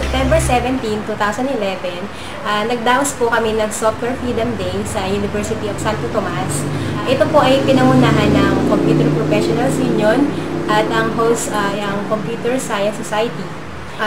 September 17, 2011, nagdaos po kami ng Software Freedom Day sa University of Santo Tomas. Ito po ay pinangunahan ng Computer Professionals Union at ang host ay ang Computer Science Society.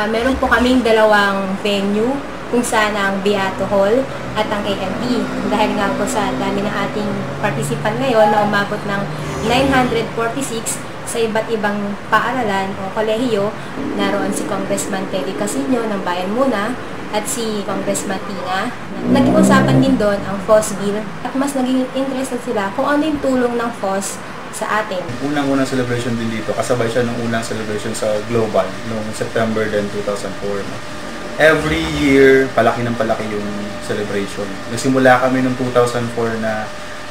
Meron po kaming dalawang venue kung saan ang Beato Hall at ang AMP. Dahil nga po sa dami ng ating participant ngayon na umabot ng 946 sa iba't ibang paaralan o kolehiyo, naroon si Congressman Teddy Casino ng Bayan Muna at si Congressman Tina. Naging usapan din doon ang FOSS bill at mas naging interested sila kung ano yung tulong ng FOSS sa atin. Unang-unang celebration din dito, kasabay siya ng unang celebration sa Global noong September 2004. Every year, palaki ng palaki yung celebration. Nagsimula kami noong 2004 na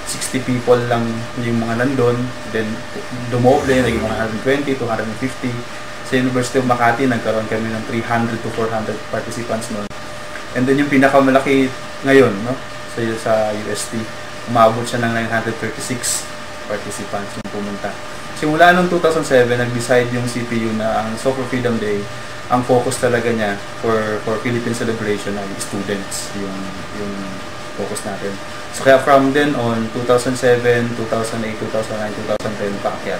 60 people lang yung mga nandun, then dumoble, naging 120 to 150. Sa University of Makati, nagkaroon kami ng 300 to 400 participants noon. And then yung pinakamalaki ngayon, no, sa UST, umabot siya ng 936 participants yung pumunta. Simula noong 2007, nag-decide yung CPU na ang Software Freedom Day, ang focus talaga niya for Philippine celebration ay students, yung focus natin. So kaya from then on, 2007, 2008, 2009, 2010, paakyat,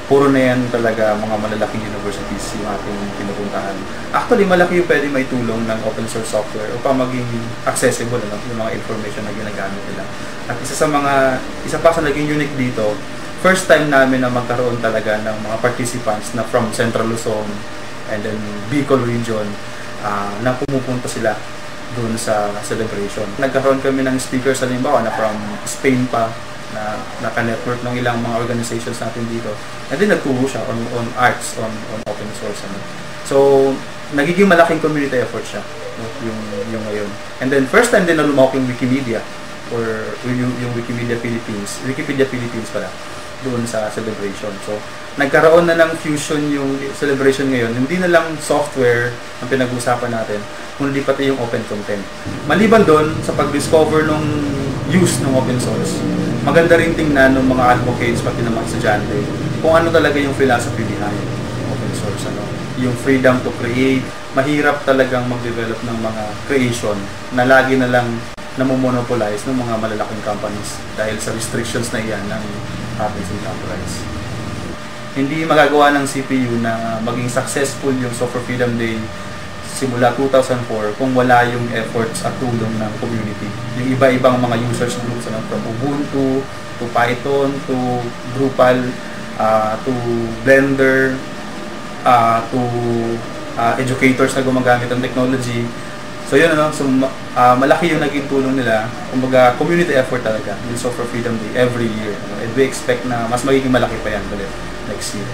puro na yan talaga mga malalaking universities yung ating pinupuntahan. Actually, malaki yung pwede may tulong ng open source software upang maging accessible yung mga information na ginagamit nila. At isa pa sa naging unique dito, first time namin na magkaroon talaga ng mga participants na from Central Luzon and then Bicol region na pumupunta sila doon sa celebration. Nagkaroon kami ng speakers halimbawa na from Spain pa na naka-network ng ilang mga organizations natin dito. And then nagturo siya on arts, on open source. So, nagiging malaking community effort siya, no? yung ngayon. And then first time din na lumawak yung Wikimedia or yung Wikipedia Philippines pala doon sa celebration. So, nagkaroon na ng fusion yung celebration ngayon. Hindi na lang software ang pinag-usapan natin, kundi pati yung open content. Maliban doon sa pag-discover ng use ng open source, maganda rin tingnan ng mga advocates pati ng mga estudyante kung ano talaga yung philosophy behind open source. Yung freedom to create. Mahirap talagang mag-develop ng mga creation na lagi na lang namomonopolize ng mga malalaking companies dahil sa restrictions na iyan ng patents and copyrights. Hindi magagawa ng CPU na maging successful yung Software Freedom Day simula 2004 kung wala yung efforts at tulong ng community. Yung iba-ibang mga users groups from Ubuntu, to Python, to Drupal, to Blender, to educators na gumagamit ng technology. So yun, malaki yung naging tulong nila. Kumbaga, community effort talaga yung Software Freedom Day every year. And we expect na mas magiging malaki pa yan ulit next year.